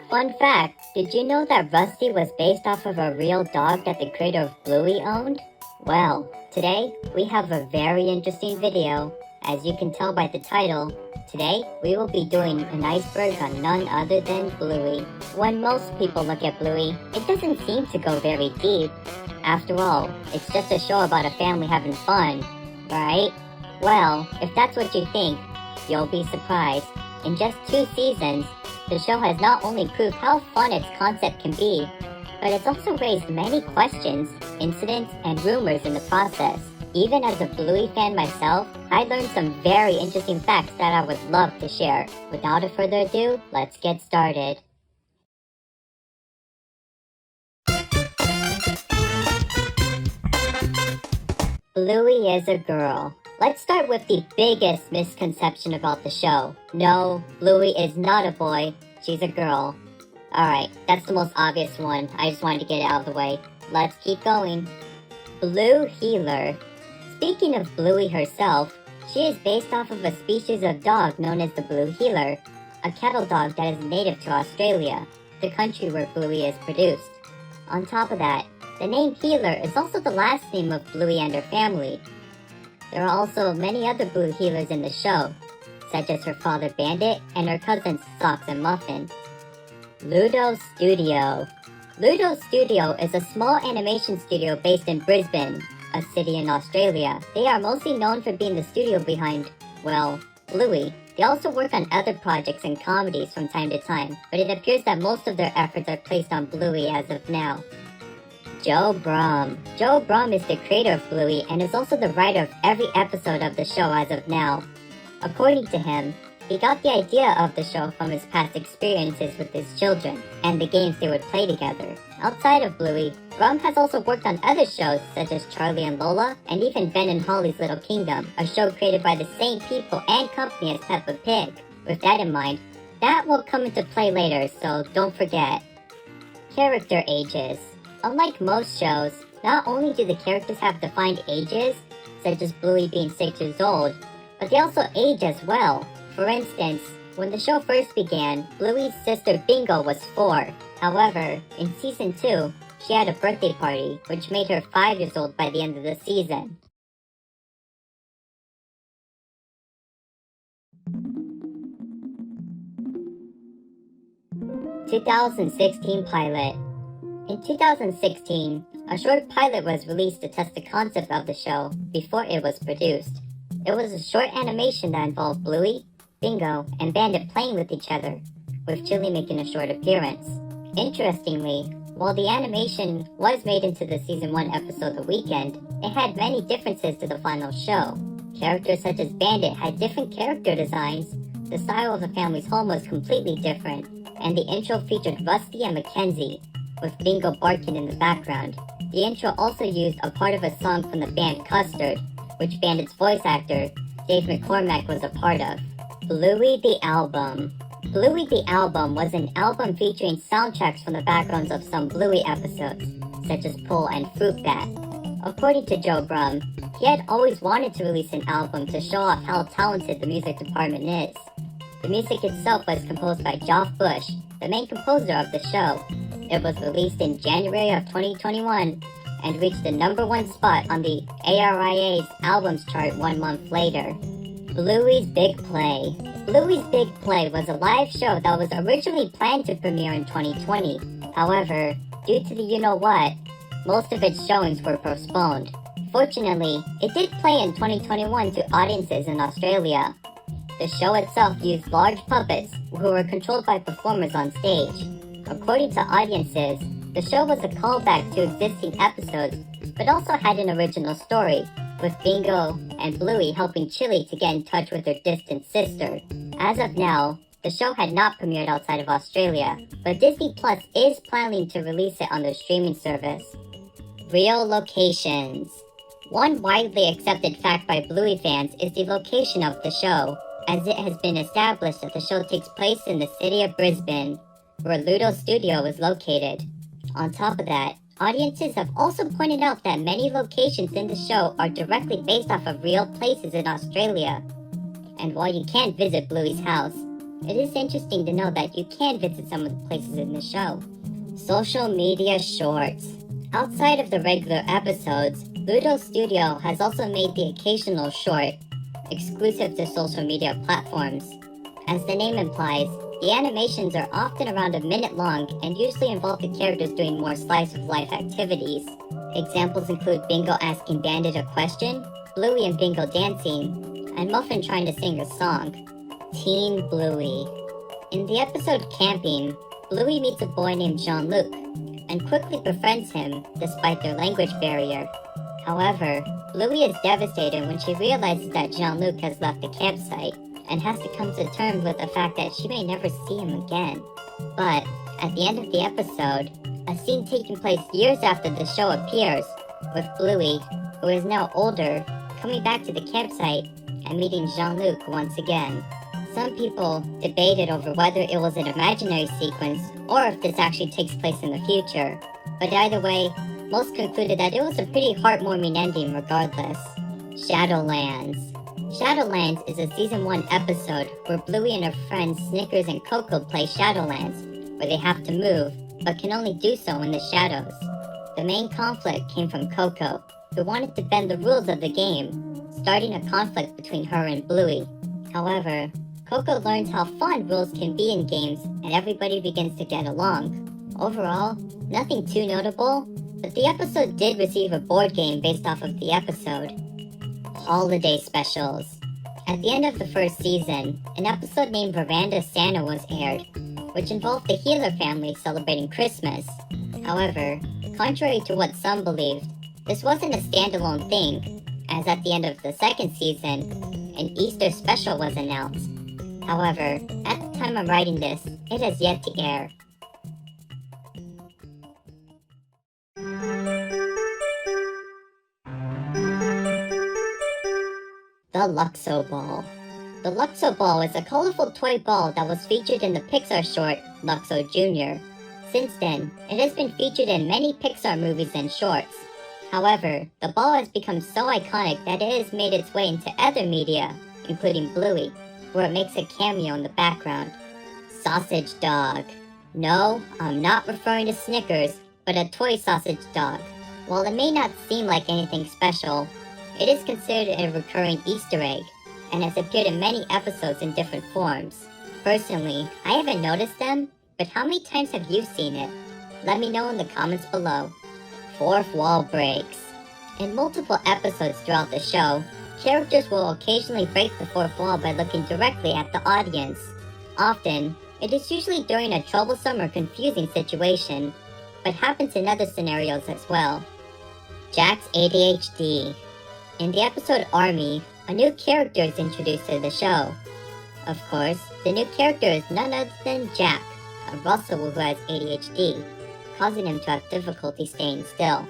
Fun fact, did you know that Rusty was based off of a real dog that the creator of Bluey owned? Well, today we have a very interesting video. As you can tell by the title, today we will be doing an iceberg on none other than Bluey. When most people look at Bluey, it doesn't seem to go very deep. After all, it's just a show about a family having fun, right? Well, if that's what you think, you'll be surprised. In just 2 seasons, the show has not only proved how fun its concept can be, but it's also raised many questions, incidents, and rumors in the process. Even as a Bluey fan myself, I learned some very interesting facts that I would love to share. Without further ado, let's get started. Bluey is a girl. Let's start with the biggest misconception about the show. No, Bluey is not a boy, she's a girl. Alright, that's the most obvious one. I just wanted to get it out of the way. Let's keep going. Blue Heeler. Speaking of Bluey herself, she is based off of a species of dog known as the Blue Heeler, a cattle dog that is native to Australia, the country where Bluey is produced. On top of that, the name Heeler is also the last name of Bluey and her family. There are also many other Blue Heelers in the show, such as her father Bandit and her cousins Socks and Muffin. Ludo Studio. Ludo Studio is a small animation studio based in Brisbane, a city in Australia. They are mostly known for being the studio behind, well, Bluey. They also work on other projects and comedies from time to time, but it appears that most of their efforts are placed on Bluey as of now. Joe Brumm. Joe Brumm is the creator of Bluey and is also the writer of every episode of the show as of now. According to him, he got the idea of the show from his past experiences with his children and the games they would play together. Outside of Bluey, Brumm has also worked on other shows such as Charlie and Lola and even Ben and Holly's Little Kingdom, a show created by the same people and company as Peppa Pig. With that in mind, that will come into play later, so don't forget. Character ages. Unlike most shows, not only do the characters have defined ages, such as Bluey being 6 years old, but they also age as well. For instance, when the show first began, Bluey's sister Bingo was 4. However, in Season 2, she had a birthday party, which made her 5 years old by the end of the season. (2016) Pilot. In 2016, a short pilot was released to test the concept of the show before it was produced. It was a short animation that involved Bluey, Bingo, and Bandit playing with each other, with Chili making a short appearance. Interestingly, while the animation was made into the Season 1 episode The Weekend, it had many differences to the final show. Characters such as Bandit had different character designs, the style of the family's home was completely different, and the intro featured Rusty and Mackenzie, with Bingo barking in the background. The intro also used a part of a song from the band Custard, which Bandit's voice actor, Dave McCormack, was a part of. Bluey the Album. Bluey the Album was an album featuring soundtracks from the backgrounds of some Bluey episodes, such as Pull and Fruit Bat. According to Joe Brumm, he had always wanted to release an album to show off how talented the music department is. The music itself was composed by Geoff Bush, the main composer of the show. It was released in January of 2021 and reached the #1 spot on the ARIA's albums chart 1 month later. Bluey's Big Play. Bluey's Big Play was a live show that was originally planned to premiere in 2020. However, due to the you-know-what, most of its showings were postponed. Fortunately, it did play in 2021 to audiences in Australia. The show itself used large puppets who were controlled by performers on stage. According to audiences, the show was a callback to existing episodes, but also had an original story, with Bingo and Bluey helping Chili to get in touch with her distant sister. As of now, the show had not premiered outside of Australia, but Disney Plus is planning to release it on their streaming service. Real locations. One widely accepted fact by Bluey fans is the location of the show, as it has been established that the show takes place in the city of Brisbane, where Ludo Studio is located. On top of that, Audiences have also pointed out that many locations in the show are directly based off of real places in Australia. And while you can't visit Bluey's house, it is interesting to know that you can visit some of the places in the show. Social media shorts. Outside of the regular episodes, Ludo Studio has also made the occasional short, exclusive to social media platforms. As the name implies, the animations are often around a minute long and usually involve the characters doing more slice-of-life activities. Examples include Bingo asking Bandit a question, Bluey and Bingo dancing, and Muffin trying to sing a song. Teen Bluey. In the episode Camping, Bluey meets a boy named Jean-Luc and quickly befriends him despite their language barrier. However, Bluey is devastated when she realizes that Jean-Luc has left the campsite and has to come to terms with the fact that she may never see him again. But at the end of the episode, a scene taking place years after the show appears, with Bluey, who is now older, coming back to the campsite and meeting Jean-Luc once again. Some people debated over whether it was an imaginary sequence or if this actually takes place in the future, but either way, most concluded that it was a pretty heartwarming ending regardless. Shadowlands. Shadowlands is a Season 1 episode where Bluey and her friends Snickers and Coco play Shadowlands, where they have to move, but can only do so in the shadows. The main conflict came from Coco, who wanted to bend the rules of the game, starting a conflict between her and Bluey. However, Coco learns how fun rules can be in games and everybody begins to get along. Overall, nothing too notable, but the episode did receive a board game based off of the episode. Holiday specials. At the end of the first season, an episode named Veranda Santa was aired, which involved the Healer family celebrating Christmas. However, contrary to what some believed, this wasn't a standalone thing, as at the end of the second season, an Easter special was announced. However, at the time I'm writing this, it has yet to air. The Luxo Ball. The Luxo Ball is a colorful toy ball that was featured in the Pixar short, Luxo Jr. Since then, it has been featured in many Pixar movies and shorts. However, the ball has become so iconic that it has made its way into other media, including Bluey, where it makes a cameo in the background. Sausage Dog. No, I'm not referring to Snickers, but a toy sausage dog. While it may not seem like anything special, it is considered a recurring Easter egg, and has appeared in many episodes in different forms. Personally, I haven't noticed them, but how many times have you seen it? Let me know in the comments below. Fourth wall breaks. In multiple episodes throughout the show, characters will occasionally break the fourth wall by looking directly at the audience. Often, it is usually during a troublesome or confusing situation, but happens in other scenarios as well. Jack's ADHD. In the episode Army, a new character is introduced to the show. Of course, the new character is none other than Jack, a Russell who has ADHD, causing him to have difficulty staying still.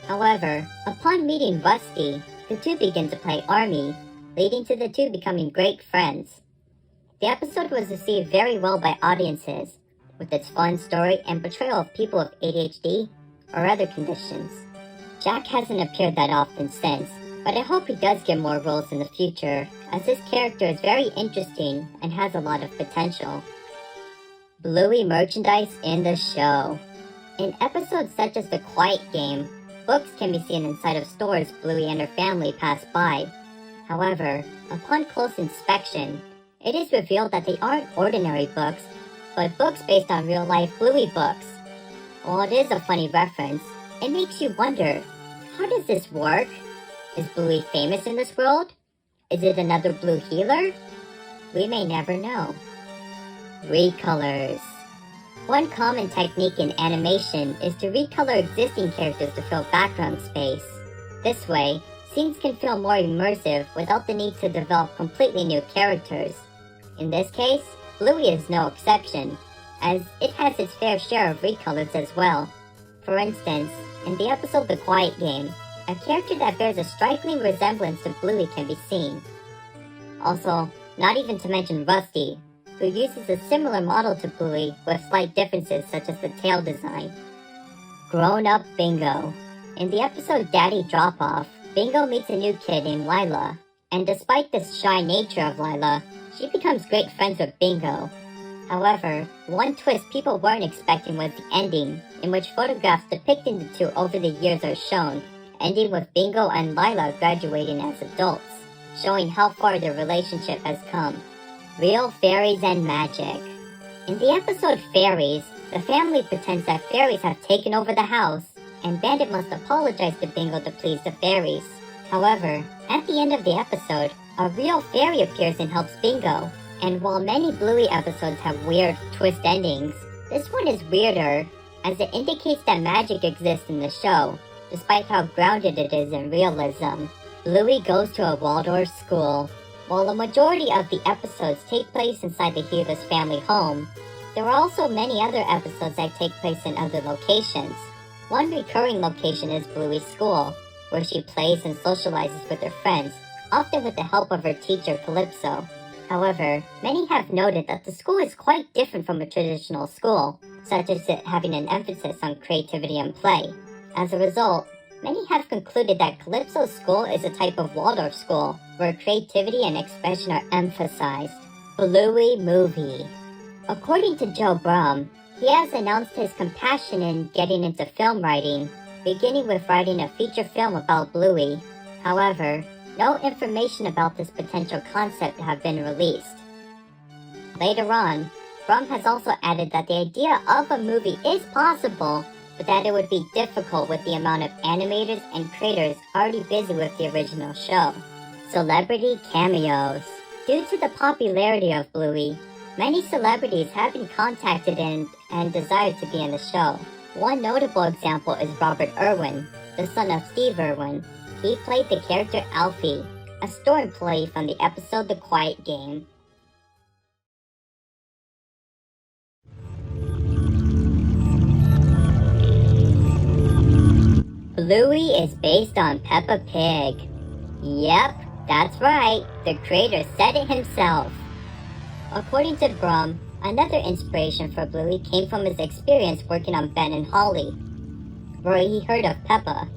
However, upon meeting Rusty, the two begin to play Army, leading to the two becoming great friends. The episode was received very well by audiences, with its fun story and portrayal of people with ADHD or other conditions. Jack hasn't appeared that often since, but I hope he does get more roles in the future, as this character is very interesting and has a lot of potential. Bluey merchandise in the show. In episodes such as The Quiet Game, books can be seen inside of stores Bluey and her family pass by. However, upon close inspection, it is revealed that they aren't ordinary books, but books based on real-life Bluey books. While it is a funny reference, it makes you wonder, how does this work? Is Bluey famous in this world? Is it another Blue healer? We may never know. Recolors. One common technique in animation is to recolor existing characters to fill background space. This way, scenes can feel more immersive without the need to develop completely new characters. In this case, Bluey is no exception, as it has its fair share of recolors as well. For instance, in the episode The Quiet Game, a character that bears a striking resemblance to Bluey can be seen. Also, not even to mention Rusty, who uses a similar model to Bluey with slight differences such as the tail design. Grown-up Bingo. In the episode Daddy Drop-Off, Bingo meets a new kid named Lila, and despite the shy nature of Lila, she becomes great friends with Bingo. However, one twist people weren't expecting was the ending, in which photographs depicting the two over the years are shown, ending with Bingo and Lila graduating as adults, showing how far their relationship has come. Real fairies and magic. In the episode Fairies, the family pretends that fairies have taken over the house, and Bandit must apologize to Bingo to please the fairies. However, at the end of the episode, a real fairy appears and helps Bingo. And while many Bluey episodes have weird twist endings, this one is weirder, as it indicates that magic exists in the show, despite how grounded it is in realism. Bluey goes to a Waldorf school. While a majority of the episodes take place inside the Healers family home, there are also many other episodes that take place in other locations. One recurring location is Bluey's school, where she plays and socializes with her friends, often with the help of her teacher Calypso. However, many have noted that the school is quite different from a traditional school, such as it having an emphasis on creativity and play. As a result, many have concluded that Calypso's school is a type of Waldorf school, where creativity and expression are emphasized. Bluey movie. According to Joe Brum, he has announced his compassion in getting into film writing, beginning with writing a feature film about Bluey. However, no information about this potential concept have been released. Later on, Brum has also added that the idea of a movie is possible, but that it would be difficult with the amount of animators and creators already busy with the original show. Celebrity cameos. Due to the popularity of Bluey, many celebrities have been contacted and desired to be in the show. One notable example is Robert Irwin, the son of Steve Irwin. He played the character Alfie, a store employee from the episode The Quiet Game. Bluey is based on Peppa Pig. Yep, that's right, the creator said it himself. According to Brum, another inspiration for Bluey came from his experience working on Ben and Holly, where he heard of Peppa.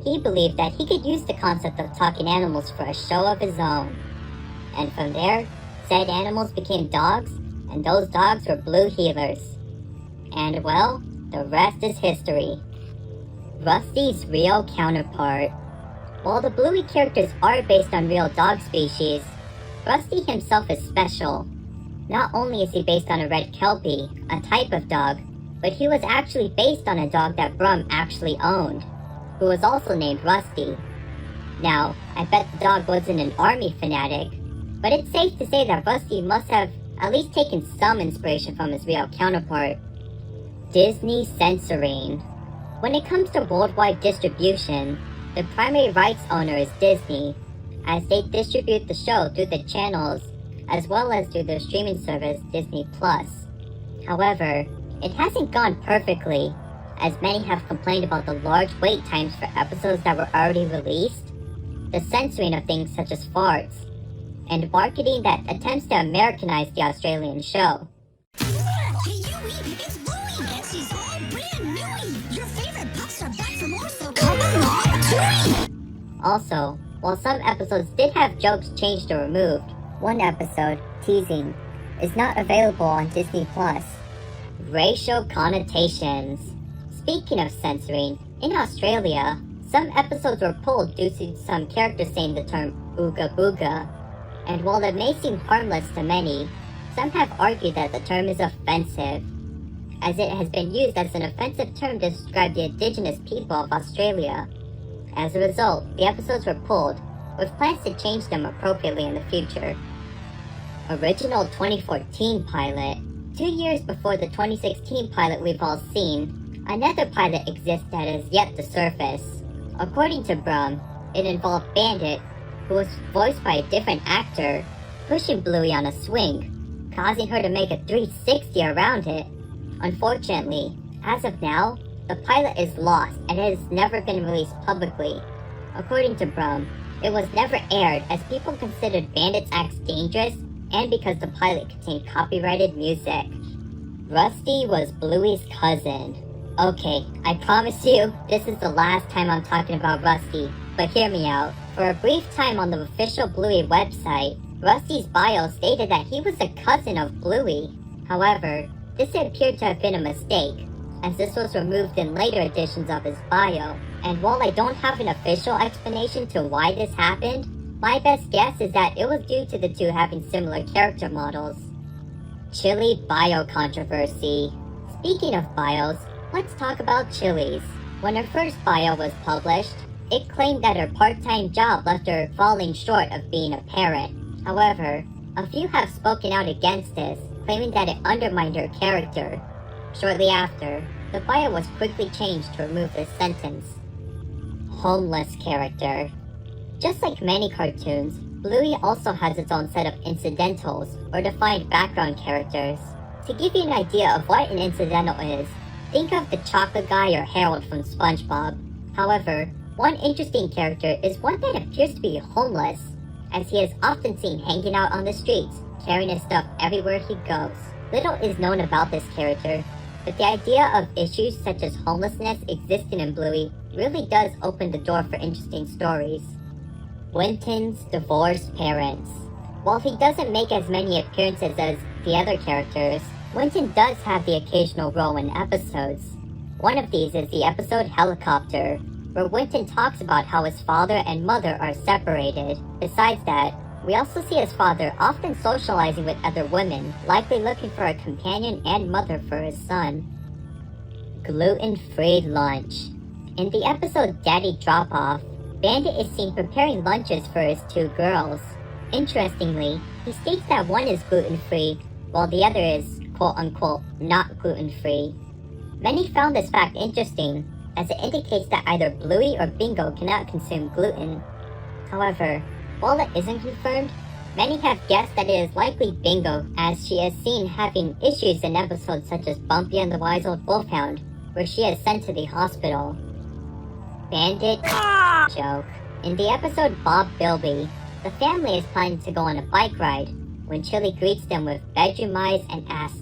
He believed that he could use the concept of talking animals for a show of his own. And from there, said animals became dogs, and those dogs were Blue Healers. And well, the rest is history. Rusty's real counterpart. While the Bluey characters are based on real dog species, Rusty himself is special. Not only is he based on a red Kelpie, a type of dog, but he was actually based on a dog that Brum actually owned, who was also named Rusty. Now, I bet the dog wasn't an army fanatic, but it's safe to say that Rusty must have at least taken some inspiration from his real counterpart. Disney censoring. When it comes to worldwide distribution, the primary rights owner is Disney, as they distribute the show through the channels as well as through their streaming service Disney+. However, it hasn't gone perfectly, as many have complained about the large wait times for episodes that were already released, the censoring of things such as farts, and marketing that attempts to Americanize the Australian show. Hey Yui, it's Bluey, and she's all brand new. Your favorite pups are back for more, so come along, Tui! Also, while some episodes did have jokes changed or removed, one episode, Teasing, is not available on Disney+. Racial connotations. Speaking of censoring, in Australia, some episodes were pulled due to some characters saying the term ooga booga, and while it may seem harmless to many, some have argued that the term is offensive, as it has been used as an offensive term to describe the indigenous people of Australia. As a result, the episodes were pulled, with plans to change them appropriately in the future. Original 2014 pilot. 2 years before the 2016 pilot we've all seen, another pilot exists that has yet to surface. According to Brum, it involved Bandit, who was voiced by a different actor, pushing Bluey on a swing, causing her to make a 360 around it. Unfortunately, as of now, the pilot is lost and it has never been released publicly. According to Brum, it was never aired as people considered Bandit's acts dangerous and because the pilot contained copyrighted music. Rusty was Bluey's cousin. Okay, I promise you, this is the last time I'm talking about Rusty, but hear me out. For a brief time on the official Bluey website, Rusty's bio stated that he was a cousin of Bluey. However, this appeared to have been a mistake, as this was removed in later editions of his bio. And while I don't have an official explanation to why this happened, my best guess is that it was due to the two having similar character models. Chili bio controversy. Speaking of bios, let's talk about Chili's. When her first bio was published, it claimed that her part-time job left her falling short of being a parent. However, a few have spoken out against this, claiming that it undermined her character. Shortly after, the bio was quickly changed to remove this sentence. Homeless character. Just like many cartoons, Bluey also has its own set of incidentals, or defined background characters. To give you an idea of what an incidental is, think of the chocolate guy or Harold from SpongeBob. However, one interesting character is one that appears to be homeless, as he is often seen hanging out on the streets, carrying his stuff everywhere he goes. Little is known about this character, but the idea of issues such as homelessness existing in Bluey really does open the door for interesting stories. Winton's divorced parents. While he doesn't make as many appearances as the other characters, Winton does have the occasional role in episodes. One of these is the episode Helicopter, where Winton talks about how his father and mother are separated. Besides that, we also see his father often socializing with other women, likely looking for a companion and mother for his son. Gluten-free lunch. In the episode Daddy Drop-Off, Bandit is seen preparing lunches for his two girls. Interestingly, he states that one is gluten-free, while the other is quote-unquote not gluten-free. Many found this fact interesting, as it indicates that either Bluey or Bingo cannot consume gluten. However, while it isn't confirmed, many have guessed that it is likely Bingo, as she is seen having issues in episodes such as Bumpy and the Wise Old Wolfhound, where she is sent to the hospital. Bandit joke. In the episode Bob Bilby, the family is planning to go on a bike ride when Chili greets them with bedroom eyes and asks,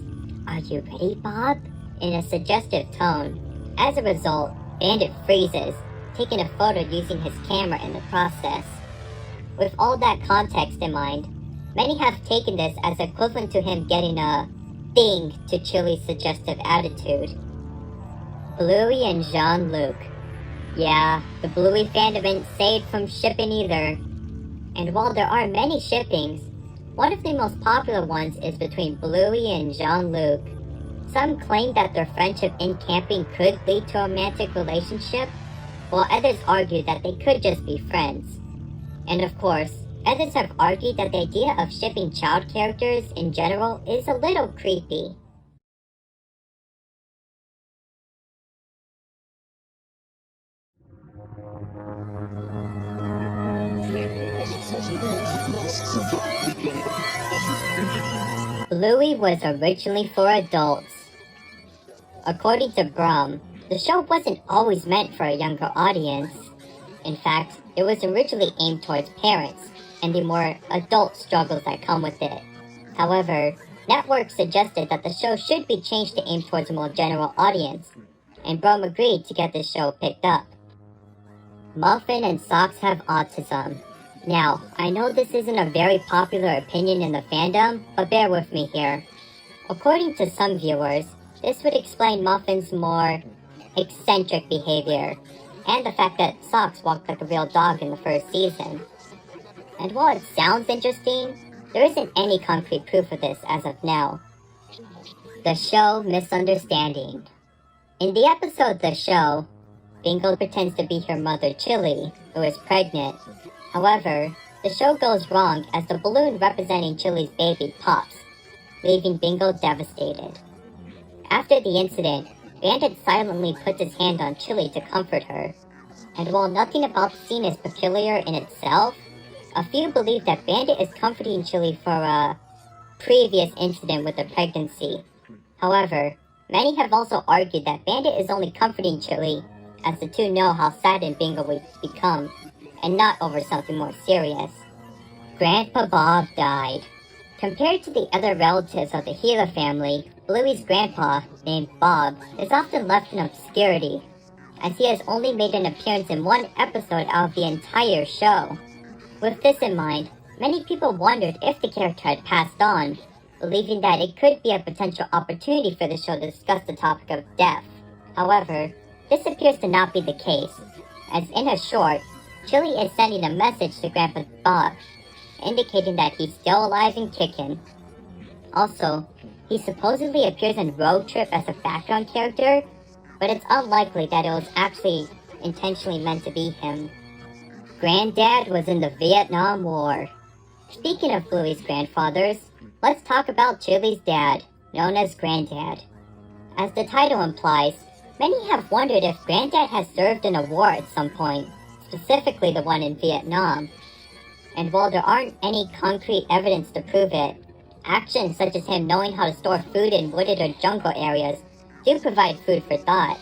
"Are you ready, Bob?" in a suggestive tone. As a result, Bandit freezes, taking a photo using his camera in the process. With all that context in mind, many have taken this as equivalent to him getting a ding to Chili's suggestive attitude. Bluey and Jean-Luc. Yeah, the Bluey fandom ain't saved from shipping either. And while there are many shippings, one of the most popular ones is between Bluey and Jean-Luc. Some claim that their friendship in camping could lead to a romantic relationship, while others argue that they could just be friends. And of course, others have argued that the idea of shipping child characters in general is a little creepy. Bluey was originally for adults. According to Brum, the show wasn't always meant for a younger audience. In fact, it was originally aimed towards parents and the more adult struggles that come with it. However, networks suggested that the show should be changed to aim towards a more general audience, and Brum agreed to get the show picked up. Muffin and Socks have autism. Now, I know this isn't a very popular opinion in the fandom, but bear with me here. According to some viewers, this would explain Muffin's more eccentric behavior, and the fact that Socks walked like a real dog in the first season. And while it sounds interesting, there isn't any concrete proof of this as of now. The show Misunderstanding. In the episode The Show, Bingo pretends to be her mother Chili, who is pregnant. However, the show goes wrong as the balloon representing Chili's baby pops, leaving Bingo devastated. After the incident, Bandit silently puts his hand on Chili to comfort her. And while nothing about the scene is peculiar in itself, a few believe that Bandit is comforting Chili for a previous incident with the pregnancy. However, many have also argued that Bandit is only comforting Chili as the two know how saddened Bingo would become, and not over something more serious. Grandpa Bob died. Compared to the other relatives of the Gila family, Bluey's grandpa, named Bob, is often left in obscurity, as he has only made an appearance in one episode out of the entire show. With this in mind, many people wondered if the character had passed on, believing that it could be a potential opportunity for the show to discuss the topic of death. However, this appears to not be the case, as in a short, Chili is sending a message to Grandpa Bob, indicating that he's still alive and kicking. Also, he supposedly appears in Road Trip as a background character, but it's unlikely that it was actually intentionally meant to be him. Granddad was in the Vietnam War. Speaking of Bluey's grandfathers, let's talk about Chili's dad, known as Granddad. As the title implies, many have wondered if Granddad has served in a war at some point, specifically the one in Vietnam. And while there aren't any concrete evidence to prove it, actions such as him knowing how to store food in wooded or jungle areas do provide food for thought.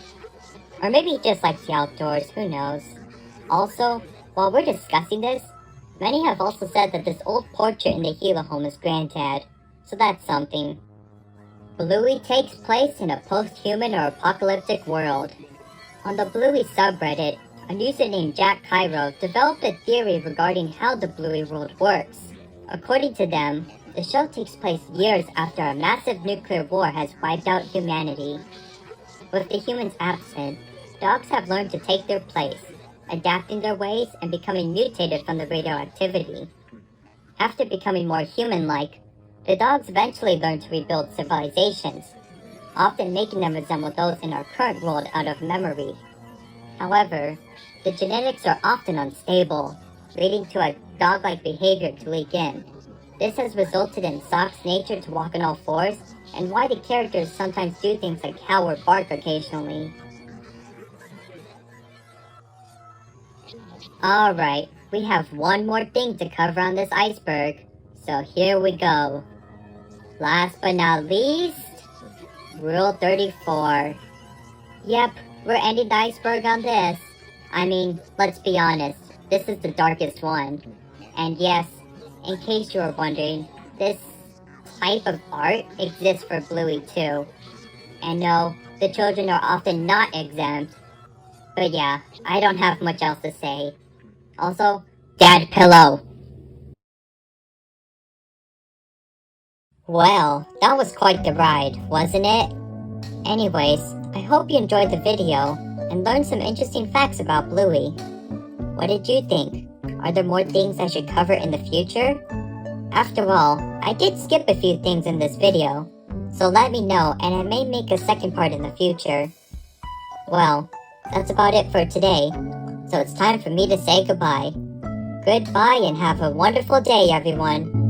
Or maybe he just likes the outdoors, who knows. Also, while we're discussing this, many have also said that this old portrait in the Gila home is Granddad, so that's something. Bluey takes place in a post-human or apocalyptic world. On the Bluey subreddit, a user named Jack Cairo developed a theory regarding how the Bluey world works. According to them, the show takes place years after a massive nuclear war has wiped out humanity. With the humans absent, dogs have learned to take their place, adapting their ways and becoming mutated from the radioactivity. After becoming more human-like, the dogs eventually learn to rebuild civilizations, often making them resemble those in our current world out of memory. However, the genetics are often unstable, leading to a dog-like behavior to leak in. This has resulted in Sock's nature to walk on all fours, and why the characters sometimes do things like howl or bark occasionally. Alright, we have one more thing to cover on this iceberg, so here we go. Last but not least, Rule 34. Yep, we're ending the iceberg on this. I mean, let's be honest, this is the darkest one. And yes, in case you were wondering, this type of art exists for Bluey too. And no, the children are often not exempt. But yeah, I don't have much else to say. Also, Dad Pillow. Well, that was quite the ride, wasn't it? Anyways, I hope you enjoyed the video and learned some interesting facts about Bluey. What did you think? Are there more things I should cover in the future? After all, I did skip a few things in this video, so let me know and I may make a second part in the future. Well, that's about it for today, so it's time for me to say goodbye. Goodbye and have a wonderful day, everyone.